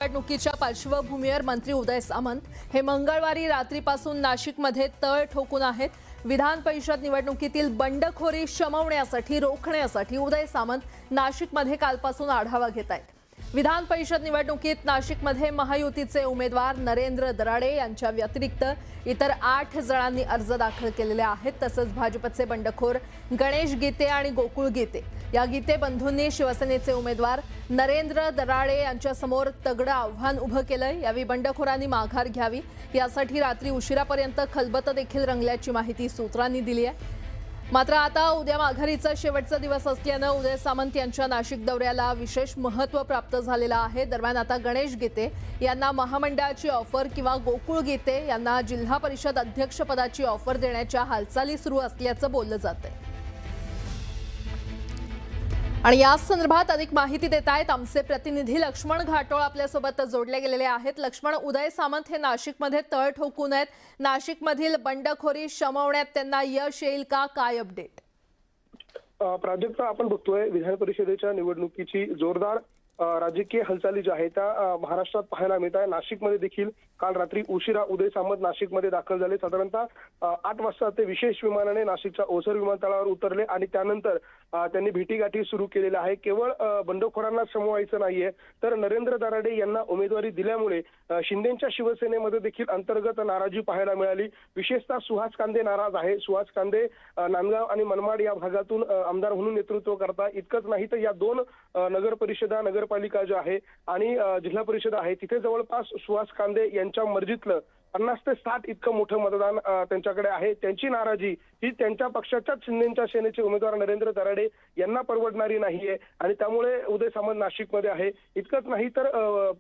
निवडणुकीच्या पार्श्वभूमीवर मंत्री उदय सामंत हे मंगळवारी रात्रीपासून नाशिकमध्ये तळ ठोकून आहेत। विधान परिषद निवडणुकीतील बंडखोरी शमवण्यासाठी रोखण्यासाठी उदय सामंत नाशिकमध्ये कालपासून आढावा घेत आहेत। विधान परिषद निवडणुकीत नाशिकमध्ये महायुतीचे उमेदवार नरेंद्र दराडे यांच्या व्यतिरिक्त इतर 8 जणांनी अर्ज दाखल केलेले आहेत। तसंच भाजपचे बंडखोर गणेश गीते आणि गोकुळ गीते या गीते बंधूंनी शिवसेनेचे उमेदवार नरेंद्र दराडे यांच्या समोर तगडं आव्हान उभं केलंय। यावेळी बंडखोरांनी माघार घ्यावी यासाठी रात्री उशिरापर्यंत खलबत देखील रंगल्याची माहिती सूत्रांनी दिली आहे। मात्र आता उद्या माघारीचा शेवटचा दिवस असल्याने उदय सामंत यांच्या नाशिक दौऱ्याला विशेष महत्त्व प्राप्त झालेलं आहे। दरम्यान आता गणेश गीते यांना महामंडळाची ऑफर किंवा गोकुळ गीते यांना जिल्हा परिषद अध्यक्षपदाची ऑफर देण्याच्या हालचाली सुरू असल्याचं बोललं जातंय। आणि या संदर्भात अधिक माहिती देत आहेत आमचे प्रतिनिधी लक्ष्मण घाटोळ आपल्यासोबत जोडले गेलेले आहेत। लक्ष्मण, उदय सामंत हे नाशिकमध्ये तळ ठोकून आहेत। नाशिकमधील बंडखोरी शमवण्यात त्यांना यश येईल का? काय अपडेट? प्राजक्ता, आपण बघतोय विधान परिषदेच्या निवडणुकीची जोरदार राजकीय हालचाली ज्या आहेत त्या महाराष्ट्रात पाहायला मिळत आहे। नाशिकमध्ये देखील काल रात्री उशिरा उदय सामंत नाशिकमध्ये दाखल झाले। साधारणतः 8 वाजता ते विशेष विमानाने नाशिकच्या ओझर विमानतळावर उतरले आणि त्यानंतर त्यांनी भेटीगाठी सुरू केलेल्या आहे। केवळ बंडखोरांना शमवायचं नाहीये तर नरेंद्र दराडे यांना उमेदवारी दिल्यामुळे शिंदेच्या शिवसेनेमध्ये देखील अंतर्गत नाराजी पाहायला मिळाली। विशेषतः सुहास कांदे नाराज आहे। सुहास कांदे नांदगाव आणि मनमाड या भागातून आमदार म्हणून नेतृत्व करतात। इतकंच नाही तर या 2 नगर परिषदा नगरपालिका ज्या आहे आणि जिल्हा परिषद आहे तिथे जवळपास सुहास कांदे यांच्या मर्जीतलं 50 ते 60 इतकं मोठं मतदान त्यांच्याकडे आहे। त्यांची नाराजी ही त्यांच्या पक्षाच्याच शिंदेच्या सेनेचे उमेदवार नरेंद्र दराडे यांना परवडणारी नाहीये आणि त्यामुळे उदय सामंत नाशिकमध्ये आहे। इतकंच नाही तर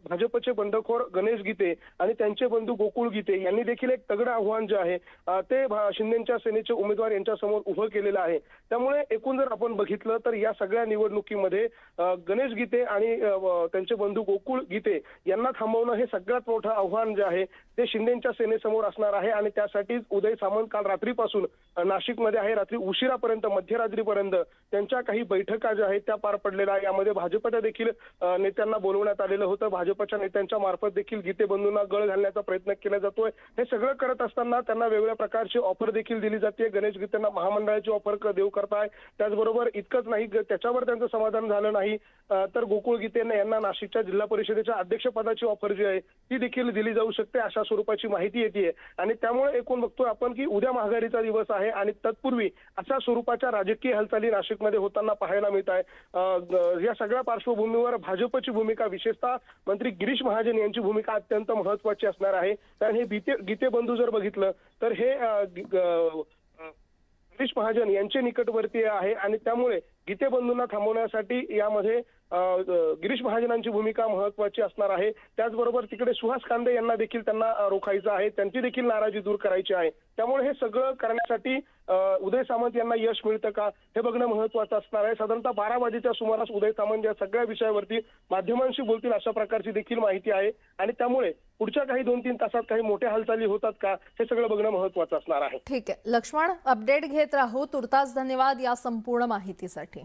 भाजपचे बंडखोर गणेश गीते आणि त्यांचे बंधू गोकुळ गीते यांनी देखील एक तगडं आव्हान जे आहे ते शिंदेच्या सेनेचे उमेदवार यांच्या समोर उभं केलेलं आहे। त्यामुळे एकूण जर आपण बघितलं तर या सगळ्या निवडणुकीमध्ये गणेश गीते आणि त्यांचे बंधू गोकुळ गीते यांना थांबवणं हे सगळ्यात मोठं आव्हान जे आहे ते शिंदेच्या सेनेसमोर असणार आहे आणि त्यासाठीच उदय सामंत काल रात्रीपासून नाशिकमध्ये आहे। रात्री उशिरापर्यंत मध्यरात्रीपर्यंत त्यांच्या काही बैठका ज्या आहेत त्या पार पडलेल्या आहे। यामध्ये भाजपच्या देखील नेत्यांना बोलवण्यात आलेलं होतं। भाजपच्या नेत्यांच्या मार्फत देखील गीते बंधूंना गळ घालण्याचा प्रयत्न केला जातोय। हे सगळं करत असताना त्यांना वेगवेगळ्या प्रकारची ऑफर देखील दिली जाते। गणेश गीतेंना महामंडळाची ऑफर देऊ करताय। त्याचबरोबर इतकंच नाही त्याच्यावर त्यांचं समाधान झालं नाही तर गोकुळ गीतेंना यांना नाशिकच्या जिल्हा परिषदेच्या अध्यक्षपदाची ऑफर जी आहे ती देखील दिली जाऊ शकते अशा स्वरूपाची माहिती येते आणि त्यामुळे एकूण बघतोय आपण की उद्या माघारीचा दिवस आहे आणि तत्पूर्वी अशा स्वरूपाच्या राजकीय हालचाली नाशिकमध्ये होताना पाहायला मिळत आहे। या सगळ्या पार्श्वभूमीवर भाजपची भूमिका विशेषतः मंत्री गिरीश महाजन यांची भूमिका अत्यंत महत्त्वाची असणार आहे। कारण हे गीते बंधू जर बघितलं तर हे गिरीश महाजन यांचे निकटवर्तीय आहे आणि त्यामुळे गीते बंधूंना थांबवण्यासाठी यामध्ये गिरीश महाजनांची भूमिका महत्त्वाची असणार आहे। त्याचबरोबर तिकडे सुहास कांदे यांना देखील त्यांना रोखायचं आहे, त्यांची देखील नाराजी दूर करायची आहे। त्यामुळे हे सगळं करण्यासाठी उदय सामंत यांना यश मिळतं का हे बघणं महत्त्वाचं असणार आहे। साधारणतः 12 वाजेच्या सुमारास उदय सामंत या सगळ्या विषयावरती माध्यमांशी बोलतील अशा प्रकारची देखील माहिती आहे आणि त्यामुळे पुढच्या काही 2-3 तासात काही मोठ्या हालचाली होतात का हे सगळं बघणं महत्त्वाचं असणार आहे। ठीक आहे लक्ष्मण, अपडेट घेत राहू। तुर्तास धन्यवाद या संपूर्ण माहितीसाठी।